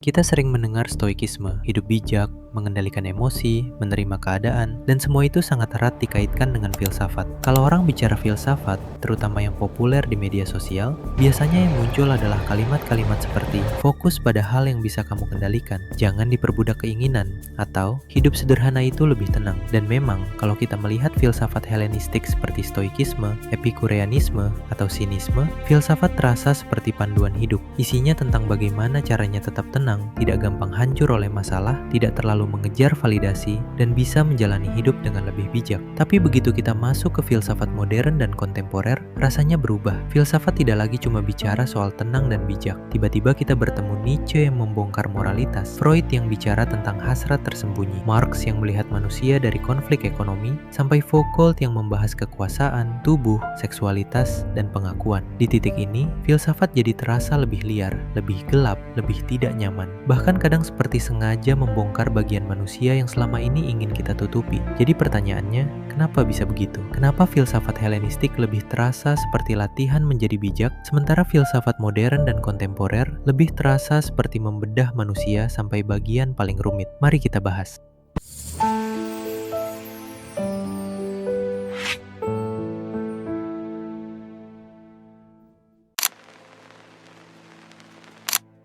Kita sering mendengar stoikisme, hidup bijak, mengendalikan emosi, menerima keadaan, dan semua itu sangat erat dikaitkan dengan filsafat. Kalau orang bicara filsafat, terutama yang populer di media sosial, biasanya yang muncul adalah kalimat-kalimat seperti fokus pada hal yang bisa kamu kendalikan, jangan diperbudak keinginan, atau hidup sederhana itu lebih tenang. Dan memang, kalau kita melihat filsafat Helenistik seperti stoikisme, epikureanisme, atau sinisme, filsafat terasa seperti panduan hidup. Isinya tentang bagaimana caranya tetap tenang, tidak gampang hancur oleh masalah, tidak terlalu mengejar validasi, dan bisa menjalani hidup dengan lebih bijak. Tapi begitu kita masuk ke filsafat modern dan kontemporer, rasanya berubah. Filsafat tidak lagi cuma bicara soal tenang dan bijak. Tiba-tiba kita bertemu Nietzsche yang membongkar moralitas, Freud yang bicara tentang hasrat tersembunyi, Marx yang melihat manusia dari konflik ekonomi, sampai Foucault yang membahas kekuasaan, tubuh, seksualitas, dan pengakuan. Di titik ini, filsafat jadi terasa lebih liar, lebih gelap, lebih tidak nyaman. Bahkan kadang seperti sengaja membongkar bagian manusia yang selama ini ingin kita tutupi. Jadi pertanyaannya, kenapa bisa begitu? Kenapa filsafat Helenistik lebih terasa seperti latihan menjadi bijak, sementara filsafat modern dan kontemporer lebih terasa seperti membedah manusia sampai bagian paling rumit? Mari kita bahas.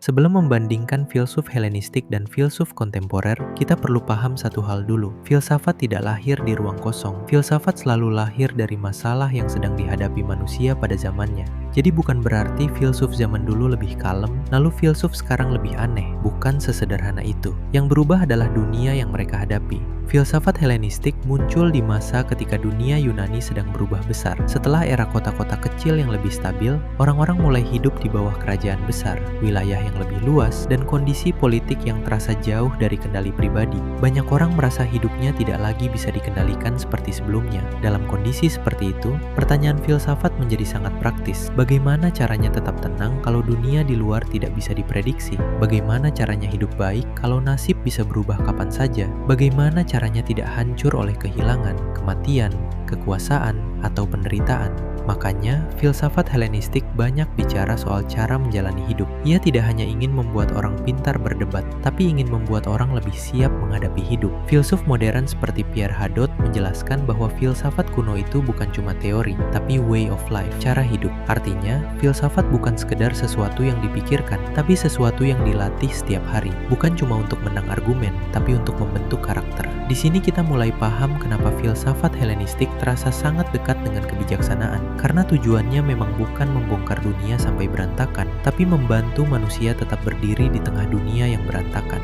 Sebelum membandingkan filsuf Helenistik dan filsuf kontemporer, kita perlu paham satu hal dulu. Filsafat tidak lahir di ruang kosong. Filsafat selalu lahir dari masalah yang sedang dihadapi manusia pada zamannya. Jadi bukan berarti filsuf zaman dulu lebih kalem, lalu filsuf sekarang lebih aneh. Bukan sesederhana itu. Yang berubah adalah dunia yang mereka hadapi. Filsafat Helenistik muncul di masa ketika dunia Yunani sedang berubah besar. Setelah era kota-kota kecil yang lebih stabil, orang-orang mulai hidup di bawah kerajaan besar, wilayah yang lebih luas, dan kondisi politik yang terasa jauh dari kendali pribadi. Banyak orang merasa hidupnya tidak lagi bisa dikendalikan seperti sebelumnya. Dalam kondisi seperti itu, pertanyaan filsafat menjadi sangat praktis. Bagaimana caranya tetap tenang kalau dunia di luar tidak bisa diprediksi? Bagaimana caranya hidup baik kalau nasib bisa berubah kapan saja? Bagaimana caranya tidak hancur oleh kehilangan, kematian, kekuasaan, atau penderitaan? Makanya, filsafat Helenistik banyak bicara soal cara menjalani hidup. Ia tidak hanya ingin membuat orang pintar berdebat, tapi ingin membuat orang lebih siap menghadapi hidup. Filsuf modern seperti Pierre Hadot menjelaskan bahwa filsafat kuno itu bukan cuma teori, tapi way of life, cara hidup. Artinya, filsafat bukan sekedar sesuatu yang dipikirkan, tapi sesuatu yang dilatih setiap hari. Bukan cuma untuk menang argumen, tapi untuk membentuk karakter. Di sini kita mulai paham kenapa filsafat Helenistik terasa sangat dekat dengan kebijaksanaan. Karena tujuannya memang bukan membongkar dunia sampai berantakan, tapi membantu manusia tetap berdiri di tengah dunia yang berantakan.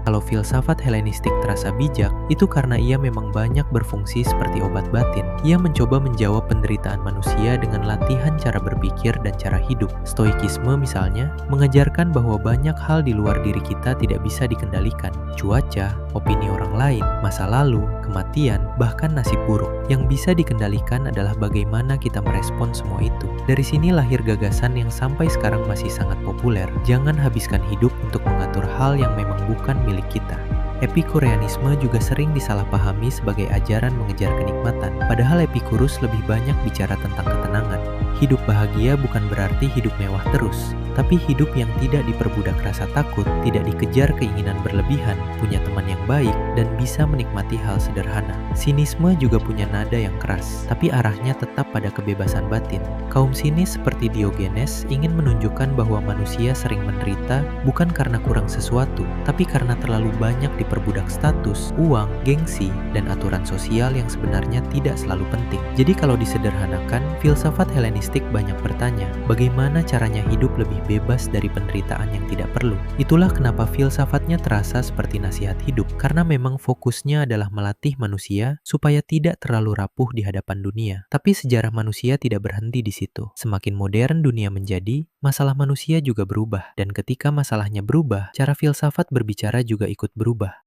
Kalau filsafat Helenistik terasa bijak, itu karena ia memang banyak berfungsi seperti obat batin. Ia mencoba menjawab penderitaan manusia dengan latihan cara berpikir dan cara hidup. Stoikisme misalnya, mengajarkan bahwa banyak hal di luar diri kita tidak bisa dikendalikan. Cuaca, opini orang lain, masa lalu, kematian, bahkan nasib buruk. Yang bisa dikendalikan adalah bagaimana kita merespon semua itu. Dari sini lahir gagasan yang sampai sekarang masih sangat populer. Jangan habiskan hidup untuk mengatur hal yang memang bukan milik kita. Epikureanisme juga sering disalahpahami sebagai ajaran mengejar kenikmatan, padahal Epikurus lebih banyak bicara tentang ketenangan. Hidup bahagia bukan berarti hidup mewah terus, tapi hidup yang tidak diperbudak rasa takut, tidak dikejar keinginan berlebihan, punya teman yang baik, dan bisa menikmati hal sederhana. Sinisme juga punya nada yang keras, tapi arahnya tetap pada kebebasan batin. Kaum sinis seperti Diogenes ingin menunjukkan bahwa manusia sering menderita bukan karena kurang sesuatu, tapi karena terlalu banyak diperbudak status, uang, gengsi, dan aturan sosial yang sebenarnya tidak selalu penting. Jadi kalau disederhanakan, filsafat Helenistik banyak bertanya, bagaimana caranya hidup lebih bebas dari penderitaan yang tidak perlu? Itulah kenapa filsafatnya terasa seperti nasihat hidup, karena memang fokusnya adalah melatih manusia supaya tidak terlalu rapuh di hadapan dunia. Tapi sejarah manusia tidak berhenti di situ. Semakin modern dunia menjadi, masalah manusia juga berubah. Dan ketika masalahnya berubah, cara filsafat berbicara juga ikut berubah.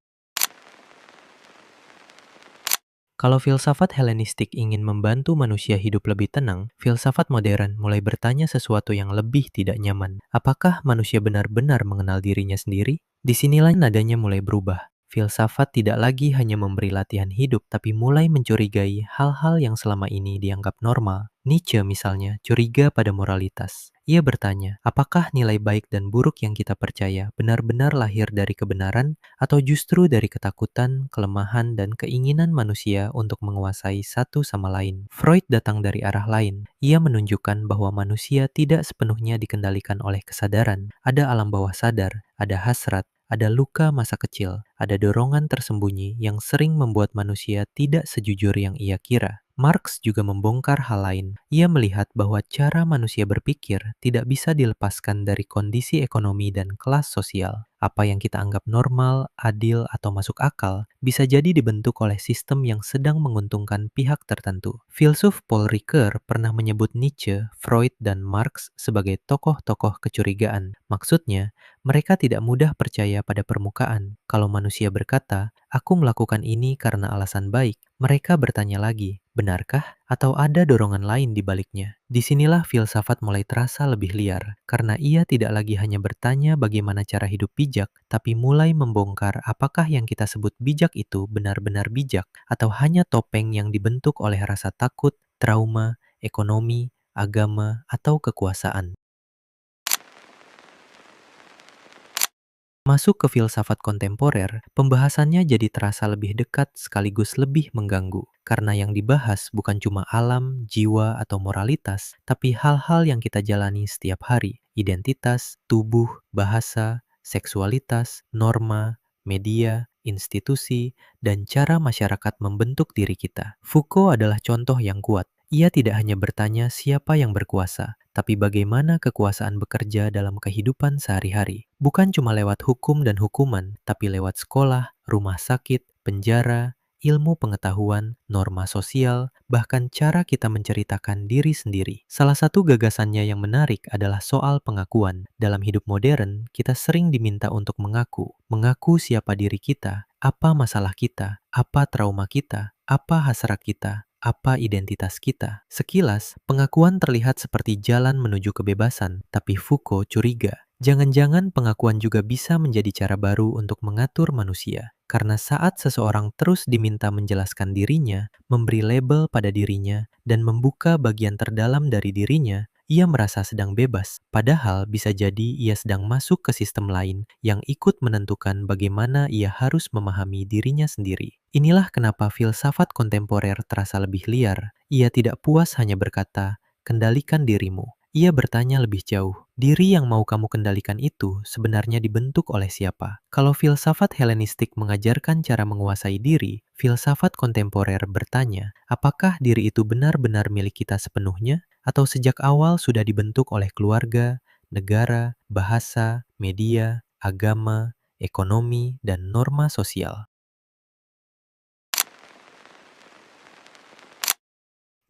Kalau filsafat Helenistik ingin membantu manusia hidup lebih tenang, filsafat modern mulai bertanya sesuatu yang lebih tidak nyaman. Apakah manusia benar-benar mengenal dirinya sendiri? Disinilah nadanya mulai berubah. Filsafat tidak lagi hanya memberi latihan hidup, tapi mulai mencurigai hal-hal yang selama ini dianggap normal. Nietzsche misalnya curiga pada moralitas. Ia bertanya, apakah nilai baik dan buruk yang kita percaya benar-benar lahir dari kebenaran atau justru dari ketakutan, kelemahan, dan keinginan manusia untuk menguasai satu sama lain? Freud datang dari arah lain. Ia menunjukkan bahwa manusia tidak sepenuhnya dikendalikan oleh kesadaran. Ada alam bawah sadar, ada hasrat, ada luka masa kecil, ada dorongan tersembunyi yang sering membuat manusia tidak sejujur yang ia kira. Marx juga membongkar hal lain. Ia melihat bahwa cara manusia berpikir tidak bisa dilepaskan dari kondisi ekonomi dan kelas sosial. Apa yang kita anggap normal, adil, atau masuk akal bisa jadi dibentuk oleh sistem yang sedang menguntungkan pihak tertentu. Filsuf Paul Ricoeur pernah menyebut Nietzsche, Freud, dan Marx sebagai tokoh-tokoh kecurigaan. Maksudnya, mereka tidak mudah percaya pada permukaan. Kalau manusia berkata, "Aku melakukan ini karena alasan baik," mereka bertanya lagi, benarkah? Atau ada dorongan lain di baliknya? Disinilah filsafat mulai terasa lebih liar, karena ia tidak lagi hanya bertanya bagaimana cara hidup bijak, tapi mulai membongkar apakah yang kita sebut bijak itu benar-benar bijak, atau hanya topeng yang dibentuk oleh rasa takut, trauma, ekonomi, agama, atau kekuasaan. Masuk ke filsafat kontemporer, pembahasannya jadi terasa lebih dekat sekaligus lebih mengganggu. Karena yang dibahas bukan cuma alam, jiwa, atau moralitas, tapi hal-hal yang kita jalani setiap hari. Identitas, tubuh, bahasa, seksualitas, norma, media, institusi, dan cara masyarakat membentuk diri kita. Foucault adalah contoh yang kuat. Ia tidak hanya bertanya siapa yang berkuasa, tapi bagaimana kekuasaan bekerja dalam kehidupan sehari-hari. Bukan cuma lewat hukum dan hukuman, tapi lewat sekolah, rumah sakit, penjara, ilmu pengetahuan, norma sosial, bahkan cara kita menceritakan diri sendiri. Salah satu gagasannya yang menarik adalah soal pengakuan. Dalam hidup modern, kita sering diminta untuk mengaku. Mengaku siapa diri kita, apa masalah kita, apa trauma kita, apa hasrat kita, apa identitas kita. Sekilas, pengakuan terlihat seperti jalan menuju kebebasan, tapi Foucault curiga. Jangan-jangan pengakuan juga bisa menjadi cara baru untuk mengatur manusia. Karena saat seseorang terus diminta menjelaskan dirinya, memberi label pada dirinya, dan membuka bagian terdalam dari dirinya, ia merasa sedang bebas. Padahal bisa jadi ia sedang masuk ke sistem lain yang ikut menentukan bagaimana ia harus memahami dirinya sendiri. Inilah kenapa filsafat kontemporer terasa lebih liar. Ia tidak puas hanya berkata, "Kendalikan dirimu." Ia bertanya lebih jauh, diri yang mau kamu kendalikan itu sebenarnya dibentuk oleh siapa? Kalau filsafat Helenistik mengajarkan cara menguasai diri, filsafat kontemporer bertanya, apakah diri itu benar-benar milik kita sepenuhnya? Atau sejak awal sudah dibentuk oleh keluarga, negara, bahasa, media, agama, ekonomi, dan norma sosial?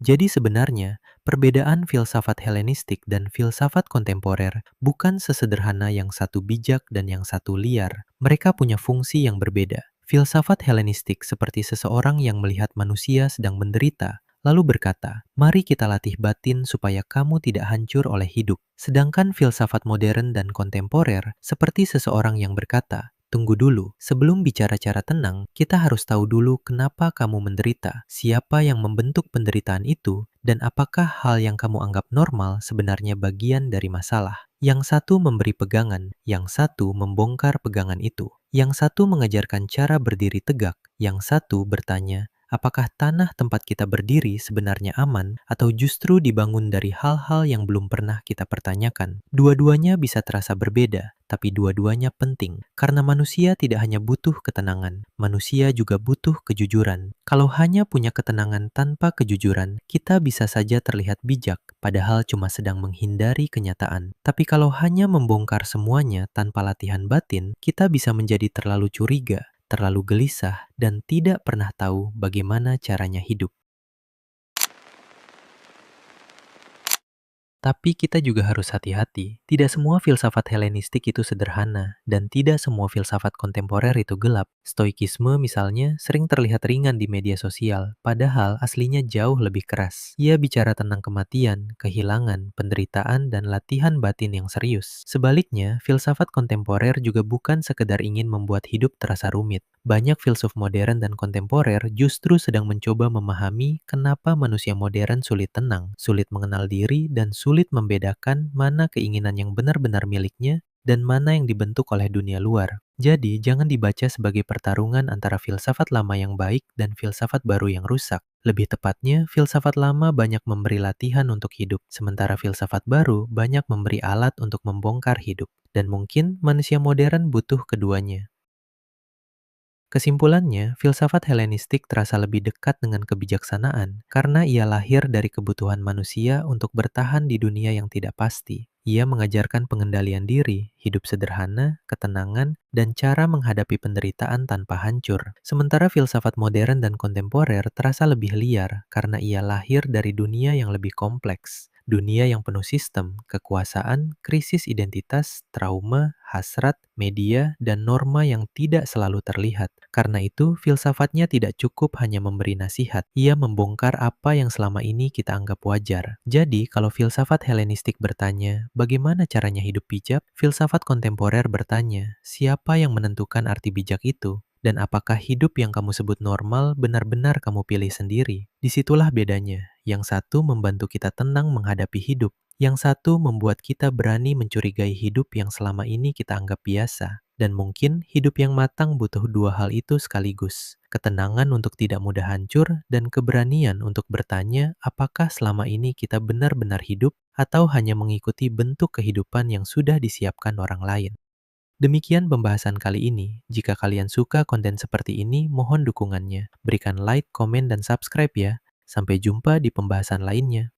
Jadi sebenarnya, perbedaan filsafat Helenistik dan filsafat kontemporer bukan sesederhana yang satu bijak dan yang satu liar. Mereka punya fungsi yang berbeda. Filsafat Helenistik seperti seseorang yang melihat manusia sedang menderita, lalu berkata, "Mari kita latih batin supaya kamu tidak hancur oleh hidup." Sedangkan filsafat modern dan kontemporer seperti seseorang yang berkata, "Tunggu dulu, sebelum bicara cara tenang, kita harus tahu dulu kenapa kamu menderita, siapa yang membentuk penderitaan itu, dan apakah hal yang kamu anggap normal sebenarnya bagian dari masalah." Yang satu memberi pegangan, yang satu membongkar pegangan itu. Yang satu mengajarkan cara berdiri tegak, yang satu bertanya, apakah tanah tempat kita berdiri sebenarnya aman atau justru dibangun dari hal-hal yang belum pernah kita pertanyakan? Dua-duanya bisa terasa berbeda, tapi dua-duanya penting. Karena manusia tidak hanya butuh ketenangan, manusia juga butuh kejujuran. Kalau hanya punya ketenangan tanpa kejujuran, kita bisa saja terlihat bijak, padahal cuma sedang menghindari kenyataan. Tapi kalau hanya membongkar semuanya tanpa latihan batin, kita bisa menjadi terlalu curiga, terlalu gelisah, dan tidak pernah tahu bagaimana caranya hidup. Tapi kita juga harus hati-hati. Tidak semua filsafat Helenistik itu sederhana, dan tidak semua filsafat kontemporer itu gelap. Stoikisme misalnya sering terlihat ringan di media sosial, padahal aslinya jauh lebih keras. Ia bicara tentang kematian, kehilangan, penderitaan, dan latihan batin yang serius. Sebaliknya, filsafat kontemporer juga bukan sekedar ingin membuat hidup terasa rumit. Banyak filsuf modern dan kontemporer justru sedang mencoba memahami kenapa manusia modern sulit tenang, sulit mengenal diri, dan sulit membedakan mana keinginan yang benar-benar miliknya dan mana yang dibentuk oleh dunia luar. Jadi, jangan dibaca sebagai pertarungan antara filsafat lama yang baik dan filsafat baru yang rusak. Lebih tepatnya, filsafat lama banyak memberi latihan untuk hidup, sementara filsafat baru banyak memberi alat untuk membongkar hidup. Dan mungkin manusia modern butuh keduanya. Kesimpulannya, filsafat Helenistik terasa lebih dekat dengan kebijaksanaan karena ia lahir dari kebutuhan manusia untuk bertahan di dunia yang tidak pasti. Ia mengajarkan pengendalian diri, hidup sederhana, ketenangan, dan cara menghadapi penderitaan tanpa hancur. Sementara filsafat modern dan kontemporer terasa lebih liar karena ia lahir dari dunia yang lebih kompleks. Dunia yang penuh sistem, kekuasaan, krisis identitas, trauma, hasrat, media, dan norma yang tidak selalu terlihat. Karena itu, filsafatnya tidak cukup hanya memberi nasihat. Ia membongkar apa yang selama ini kita anggap wajar. Jadi, kalau filsafat Helenistik bertanya, bagaimana caranya hidup bijak? Filsafat kontemporer bertanya, siapa yang menentukan arti bijak itu? Dan apakah hidup yang kamu sebut normal benar-benar kamu pilih sendiri? Disitulah bedanya. Yang satu membantu kita tenang menghadapi hidup. Yang satu membuat kita berani mencurigai hidup yang selama ini kita anggap biasa. Dan mungkin hidup yang matang butuh dua hal itu sekaligus. Ketenangan untuk tidak mudah hancur dan keberanian untuk bertanya apakah selama ini kita benar-benar hidup atau hanya mengikuti bentuk kehidupan yang sudah disiapkan orang lain. Demikian pembahasan kali ini. Jika kalian suka konten seperti ini, mohon dukungannya. Berikan like, komen, dan subscribe ya. Sampai jumpa di pembahasan lainnya.